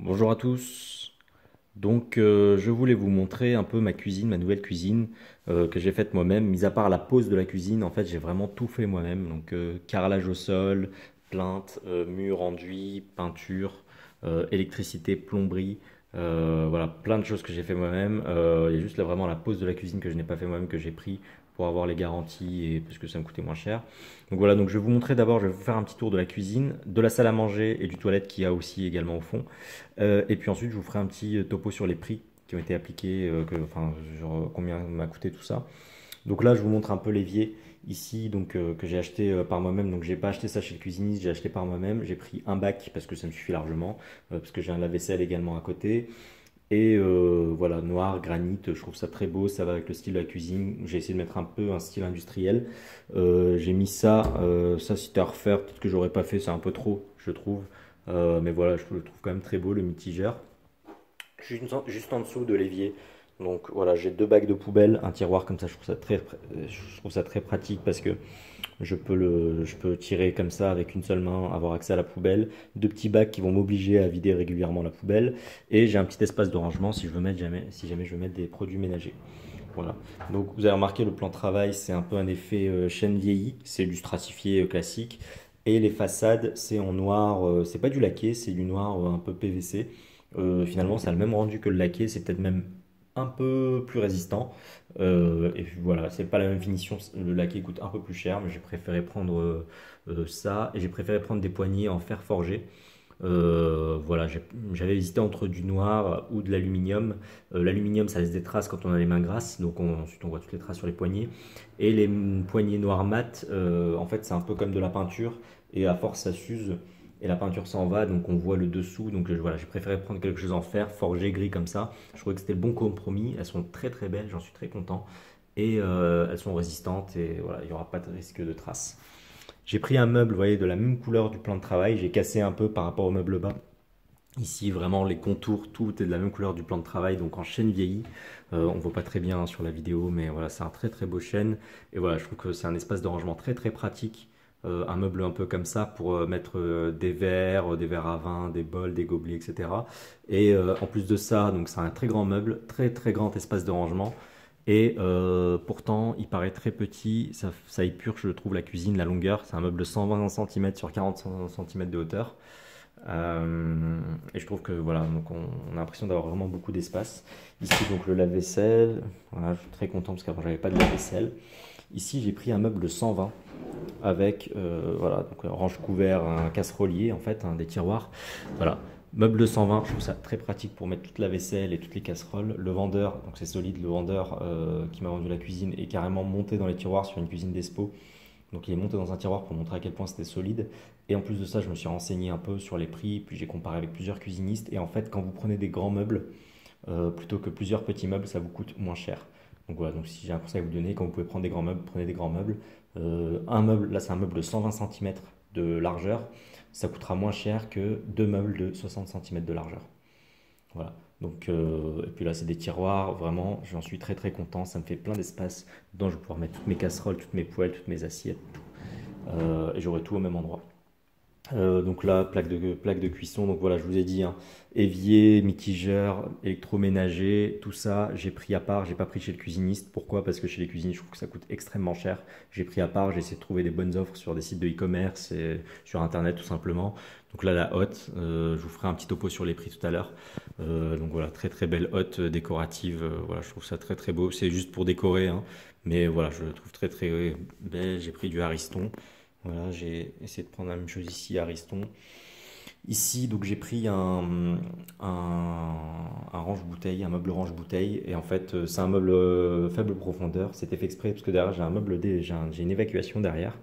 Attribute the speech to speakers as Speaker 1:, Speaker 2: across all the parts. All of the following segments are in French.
Speaker 1: Bonjour à tous. Je voulais vous montrer un peu ma cuisine, ma nouvelle cuisine que j'ai faite moi-même. Mis à part la pose de la cuisine, en fait, j'ai vraiment tout fait moi-même. Carrelage au sol, plinthe, mur enduit, peinture, électricité, plomberie. Voilà, plein de choses que j'ai fait moi-même. Il y a juste là, vraiment la pose de la cuisine que je n'ai pas fait moi-même, que j'ai pris pour avoir les garanties et parce que ça me coûtait moins cher. Donc je vais vous montrer d'abord, je vais vous faire un petit tour de la cuisine, de la salle à manger et du toilette qu'il y a aussi également au fond. Et puis ensuite, je vous ferai un petit topo sur les prix qui ont été appliqués, enfin, genre combien m'a coûté tout ça. Donc là, je vous montre un peu l'évier ici, que j'ai acheté par moi-même. Donc j'ai pas acheté ça chez le cuisiniste, j'ai acheté par moi-même. J'ai pris un bac parce que ça me suffit largement, parce que j'ai un lave-vaisselle également à côté. Et voilà, noir, granit, je trouve ça très beau, ça va avec le style de la cuisine. J'ai essayé de mettre un peu un style industriel. J'ai mis ça, ça c'était à refaire, peut-être que j'aurais pas fait, c'est un peu trop, je trouve. Mais voilà, je le trouve quand même très beau, le mitigeur. Juste en dessous de l'évier. Donc voilà, j'ai deux bacs de poubelle, un tiroir comme ça, je trouve ça très pratique parce que je peux tirer comme ça avec une seule main, avoir accès à la poubelle. Deux petits bacs qui vont m'obliger à vider régulièrement la poubelle. Et j'ai un petit espace de rangement si jamais je veux mettre des produits ménagers. Voilà. Donc vous avez remarqué le plan de travail, c'est un peu un effet chêne vieilli, c'est du stratifié classique. Et les façades, c'est en noir, c'est pas du laqué, c'est du noir un peu PVC. Finalement, ça a le même rendu que le laqué, c'est peut-être même un peu plus résistant. Et puis voilà, c'est pas la même finition, le laqué coûte un peu plus cher, mais j'ai préféré prendre ça et j'ai préféré prendre des poignées en fer forgé. Voilà, j'avais hésité entre du noir ou de l'aluminium. L'aluminium, ça laisse des traces quand on a les mains grasses, ensuite on voit toutes les traces sur les poignées. Et les poignées noires mat, en fait, c'est un peu comme de la peinture, et à force, ça s'use, et la peinture s'en va, donc on voit le dessous. Voilà, j'ai préféré prendre quelque chose en fer, forgé, gris comme ça. Je trouvais que c'était le bon compromis. Elles sont très très belles, j'en suis très content. Et elles sont résistantes, et voilà, il n'y aura pas de risque de traces. J'ai pris un meuble, vous voyez, de la même couleur du plan de travail. J'ai cassé un peu par rapport au meuble bas. Ici, vraiment, les contours, tout est de la même couleur du plan de travail, donc en chêne vieilli. On ne voit pas très bien sur la vidéo, mais voilà, c'est un très très beau chêne. Et voilà, je trouve que c'est un espace de rangement très très pratique. Un meuble un peu comme ça pour mettre des verres à vin, des bols, des gobelets, etc. Et en plus de ça, donc c'est un très grand meuble, très très grand espace de rangement. Et pourtant, il paraît très petit, ça épurge, je trouve, la cuisine, la longueur. C'est un meuble de 120 cm sur 40 cm de hauteur. Et je trouve que voilà, on a l'impression d'avoir vraiment beaucoup d'espace. Ici, donc le lave-vaisselle. Voilà, je suis très content parce qu'avant, j'avais pas de lave-vaisselle. Ici, j'ai pris un meuble de 120 avec voilà, donc un range-couvert, un casserolier en fait, des tiroirs. Voilà, meuble de 120, je trouve ça très pratique pour mettre toute la vaisselle et toutes les casseroles. Le vendeur, donc c'est solide, le vendeur qui m'a vendu la cuisine est carrément monté dans les tiroirs sur une cuisine d'Espo. Donc il est monté dans un tiroir pour montrer à quel point c'était solide. Et en plus de ça, je me suis renseigné un peu sur les prix, puis j'ai comparé avec plusieurs cuisinistes. Et en fait, quand vous prenez des grands meubles, plutôt que plusieurs petits meubles, ça vous coûte moins cher. Donc voilà, donc si j'ai un conseil à vous donner, quand vous pouvez prendre des grands meubles, prenez des grands meubles. Un meuble, là c'est un meuble de 120 cm de largeur, ça coûtera moins cher que deux meubles de 60 cm de largeur. Voilà. Et puis là c'est des tiroirs, vraiment, j'en suis très très content, ça me fait plein d'espace dedans, je vais pouvoir mettre toutes mes casseroles, toutes mes poêles, toutes mes assiettes, tout. Et j'aurai tout au même endroit. Donc là, plaque de cuisson. Donc voilà, je vous ai dit, hein, évier, mitigeur, électroménager, tout ça, j'ai pris à part. J'ai pas pris chez le cuisiniste. Pourquoi? Parce que chez les cuisinistes, je trouve que ça coûte extrêmement cher. J'ai pris à part. J'ai essayé de trouver des bonnes offres sur des sites de e-commerce et sur internet tout simplement. Donc là, la hotte, je vous ferai un petit topo sur les prix tout à l'heure. Donc voilà, très très belle hotte décorative. Voilà, je trouve ça très très beau. C'est juste pour décorer, hein, mais voilà, je le trouve très très belle. J'ai pris du Ariston. Voilà, j'ai essayé de prendre la même chose ici, Ariston. Ici, donc j'ai pris un range-bouteille, un meuble range-bouteille. Et en fait, c'est un meuble faible profondeur. C'était fait exprès parce que derrière, j'ai une évacuation derrière.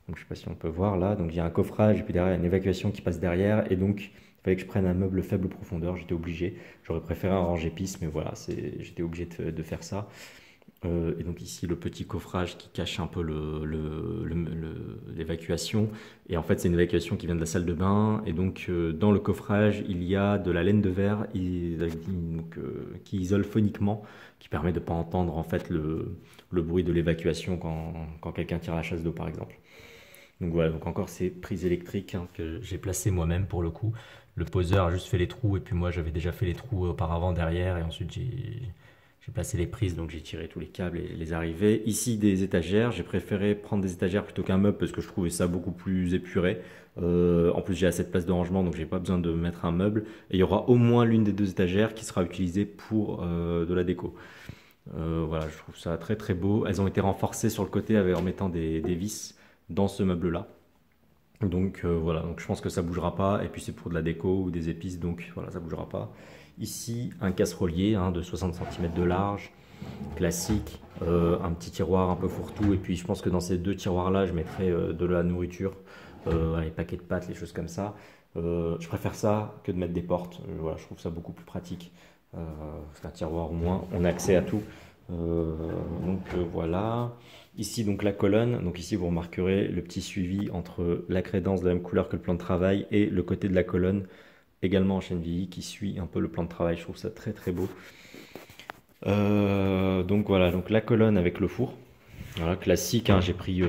Speaker 1: Donc je sais pas si on peut voir là. Donc il y a un coffrage et puis derrière, il y a une évacuation qui passe derrière. Et donc, il fallait que je prenne un meuble faible profondeur. J'étais obligé. J'aurais préféré un range-épices, mais voilà, j'étais obligé de faire ça. Et donc ici, le petit coffrage qui cache un peu l'évacuation. Et en fait, c'est une évacuation qui vient de la salle de bain. Et donc, dans le coffrage, il y a de la laine de verre qui isole phoniquement, qui permet de ne pas entendre en fait le bruit de l'évacuation quand quelqu'un tire la chasse d'eau, par exemple. Donc voilà, donc encore ces prises électriques, hein, que j'ai placées moi-même pour le coup, le poseur a juste fait les trous et puis moi j'avais déjà fait les trous auparavant derrière et ensuite j'ai placé les prises, donc j'ai tiré tous les câbles et les arrivées. Ici, des étagères. J'ai préféré prendre des étagères plutôt qu'un meuble parce que je trouvais ça beaucoup plus épuré. En plus, j'ai assez de place de rangement, donc j'ai pas besoin de mettre un meuble. Et il y aura au moins l'une des deux étagères qui sera utilisée pour de la déco. Voilà, je trouve ça très très beau. Elles ont été renforcées sur le côté en mettant des vis dans ce meuble-là. Donc voilà, donc je pense que ça bougera pas. Et puis c'est pour de la déco ou des épices, donc voilà, ça bougera pas. Ici, un casserolier de 60 cm de large, classique, un petit tiroir un peu fourre-tout. Et puis je pense que dans ces deux tiroirs-là, je mettrai de la nourriture, les paquets de pâtes, les choses comme ça. Je préfère ça que de mettre des portes. Voilà, je trouve ça beaucoup plus pratique. Euh, c'est un tiroir au moins, on a accès à tout. Euh, voilà. Ici donc la colonne. Donc ici vous remarquerez le petit suivi entre la crédence de la même couleur que le plan de travail et le côté de la colonne également en chaîne VI qui suit un peu le plan de travail. Je trouve ça très très beau. Donc voilà, donc la colonne avec le four. Voilà, classique, hein, j'ai pris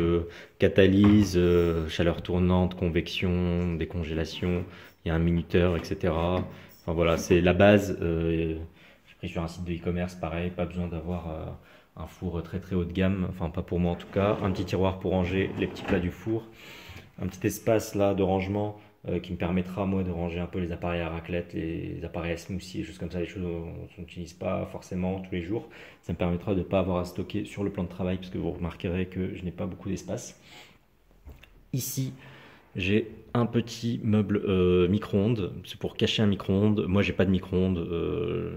Speaker 1: catalyse, chaleur tournante, convection, décongélation, il y a un minuteur, etc. Enfin voilà, c'est la base. J'ai pris sur un site de e-commerce, pareil, pas besoin d'avoir un four très très haut de gamme, enfin pas pour moi en tout cas. Un petit tiroir pour ranger les petits plats du four, un petit espace là de rangement qui me permettra moi de ranger un peu les appareils à raclette, les appareils à smoothie, les choses comme ça, les choses qu'on n'utilise pas forcément tous les jours. Ça me permettra de ne pas avoir à stocker sur le plan de travail parce que vous remarquerez que je n'ai pas beaucoup d'espace. Ici, j'ai un petit meuble micro-ondes, c'est pour cacher un micro-ondes. Moi, j'ai pas de micro-ondes,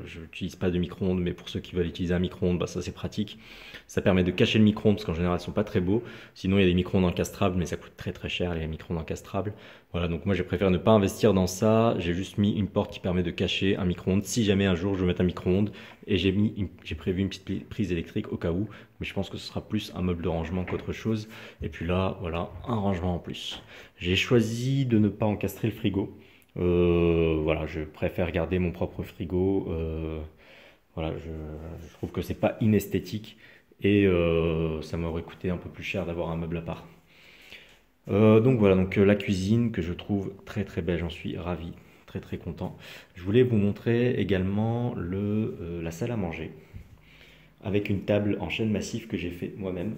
Speaker 1: je n'utilise pas de micro-ondes, mais pour ceux qui veulent utiliser un micro-ondes, bah, ça c'est pratique. Ça permet de cacher le micro-ondes parce qu'en général, ils sont pas très beaux. Sinon, il y a des micro-ondes encastrables, mais ça coûte très très cher les micro-ondes encastrables. Voilà, donc moi, j'ai préféré ne pas investir dans ça. J'ai juste mis une porte qui permet de cacher un micro-ondes si jamais un jour je veux mettre un micro-ondes. Et j'ai prévu une petite prise électrique au cas où, mais je pense que ce sera plus un meuble de rangement qu'autre chose. Et puis là, voilà, un rangement en plus. J'ai choisi de ne pas encastrer le frigo. Voilà, je préfère garder mon propre frigo. Voilà, je trouve que c'est pas inesthétique et ça m'aurait coûté un peu plus cher d'avoir un meuble à part. Donc voilà, donc la cuisine que je trouve très très belle, j'en suis ravi, très très content. Je voulais vous montrer également la salle à manger avec une table en chêne massif que j'ai fait moi-même.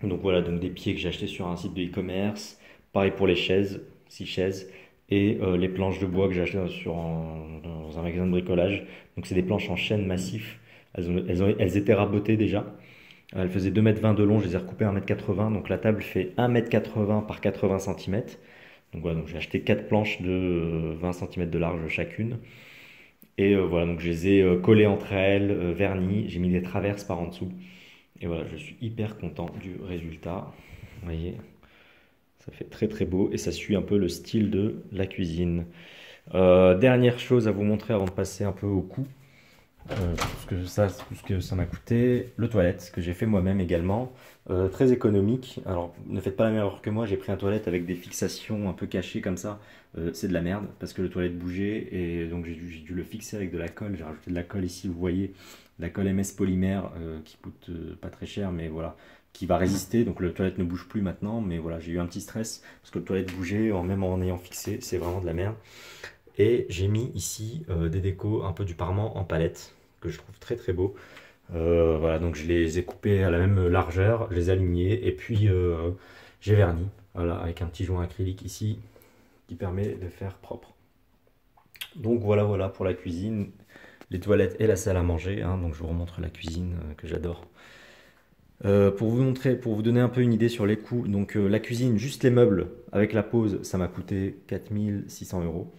Speaker 1: Donc voilà, donc des pieds que j'ai achetés sur un site de e-commerce. Pareil pour les chaises, 6 chaises. Et les planches de bois que j'ai achetées dans un magasin de bricolage. Donc c'est des planches en chêne massif. Elles étaient rabotées déjà. Elles faisaient 2,20 m de long, je les ai recoupées à 1,80 m. Donc la table fait 1,80 m par 80 cm. Donc voilà, donc j'ai acheté 4 planches de 20 cm de large chacune. Et voilà, donc je les ai collées entre elles, vernies. J'ai mis des traverses par en dessous. Et voilà, je suis hyper content du résultat. Vous voyez, ça fait très très beau et ça suit un peu le style de la cuisine. Dernière chose à vous montrer avant de passer un peu au coût. Tout ce que ça m'a coûté. Le toilette que j'ai fait moi-même également. Très économique. Alors ne faites pas la même erreur que moi. J'ai pris un toilette avec des fixations un peu cachées comme ça. C'est de la merde parce que le toilette bougeait et donc j'ai dû le fixer avec de la colle. J'ai rajouté de la colle ici, vous voyez. De la colle MS polymère qui coûte pas très cher mais voilà. Qui va résister. Donc le toilette ne bouge plus maintenant. Mais voilà, j'ai eu un petit stress parce que le toilette bougeait même en ayant fixé. C'est vraiment de la merde. Et j'ai mis ici des décos, un peu du parement en palette, que je trouve très très beau. Voilà, donc je les ai coupés à la même largeur, je les ai alignés, et puis j'ai verni, voilà, avec un petit joint acrylique ici, qui permet de faire propre. Donc voilà, voilà pour la cuisine, les toilettes et la salle à manger, hein, donc je vous remontre la cuisine que j'adore. Pour vous montrer, pour vous donner un peu une idée sur les coûts, donc la cuisine, juste les meubles, avec la pause, ça m'a coûté 4600 euros.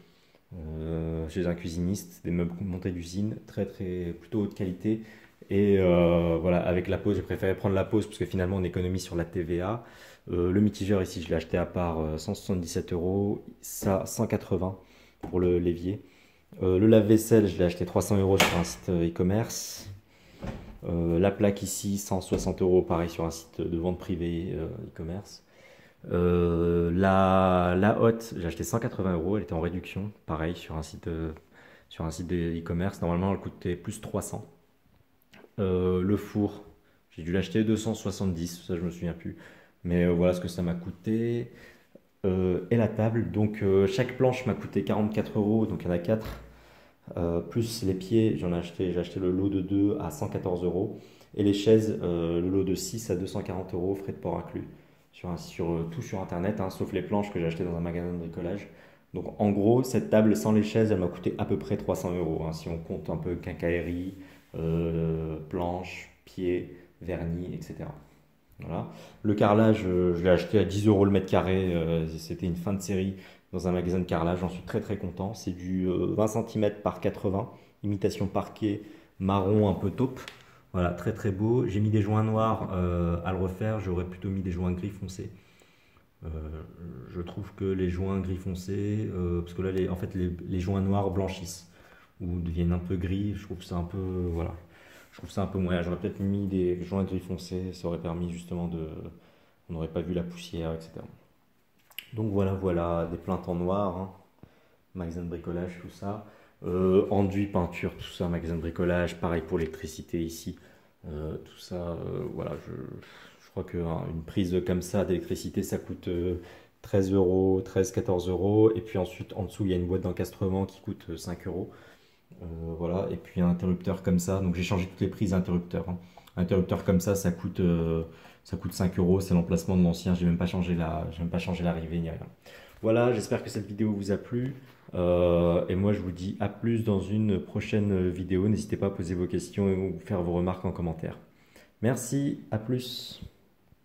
Speaker 1: Chez un cuisiniste, des meubles montés d'usine, très très plutôt haute qualité. Et voilà, avec la pause, j'ai préféré prendre la pause parce que finalement on économise sur la TVA. Le mitigeur ici, je l'ai acheté à part 177 euros, ça 180 pour le l'évier. Le lave-vaisselle, je l'ai acheté 300 euros sur un site e-commerce. La plaque ici, 160 euros, pareil sur un site de vente privée e-commerce. La hotte, j'ai acheté 180 euros, elle était en réduction, pareil sur un site de e-commerce. Normalement, elle coûtait plus 300. Le four, j'ai dû l'acheter 270, ça je me souviens plus. Mais voilà ce que ça m'a coûté. et la table. Donc chaque planche m'a coûté 44 euros, donc il y en a 4. Plus les pieds, j'ai acheté le lot de 2 à 114 euros. Et les chaises, le lot de 6 à 240 euros, frais de port inclus. Tout sur internet, hein, sauf les planches que j'ai achetées dans un magasin de bricolage. Donc en gros, cette table sans les chaises, elle m'a coûté à peu près 300 euros, hein, si on compte un peu quincaillerie, planches, pieds, vernis, etc. Voilà. Le carrelage, je l'ai acheté à 10 euros le mètre carré. C'était une fin de série dans un magasin de carrelage. J'en suis très très content. C'est du 20 cm par 80, imitation parquet marron un peu taupe. Voilà, très très beau. J'ai mis des joints noirs à le refaire. J'aurais plutôt mis des joints gris foncé. Euh, je trouve que les joints gris foncé, parce que là, en fait, les joints noirs blanchissent ou deviennent un peu gris. Je trouve ça un peu, voilà, je trouve ça un peu moyen. J'aurais peut-être mis des joints gris foncés, ça aurait permis justement de, on n'aurait pas vu la poussière, etc. Donc voilà, voilà, des plaintes en noir, hein, magasin de bricolage, tout ça. Enduit, peinture, tout ça, magasin de bricolage, pareil pour l'électricité ici. Tout ça, voilà, je crois qu'une prise comme ça d'électricité, ça coûte 13 euros, 13-14 euros. Et puis ensuite, en dessous, il y a une boîte d'encastrement qui coûte 5 euros. Voilà, et puis un interrupteur comme ça. Donc j'ai changé toutes les prises interrupteurs, hein. Un interrupteur comme ça coûte 5 euros. C'est l'emplacement de l'ancien. J'ai même pas changé l'arrivée ni rien. Voilà, j'espère que cette vidéo vous a plu. Et moi, je vous dis à plus dans une prochaine vidéo. N'hésitez pas à poser vos questions et ou faire vos remarques en commentaire. Merci, à plus.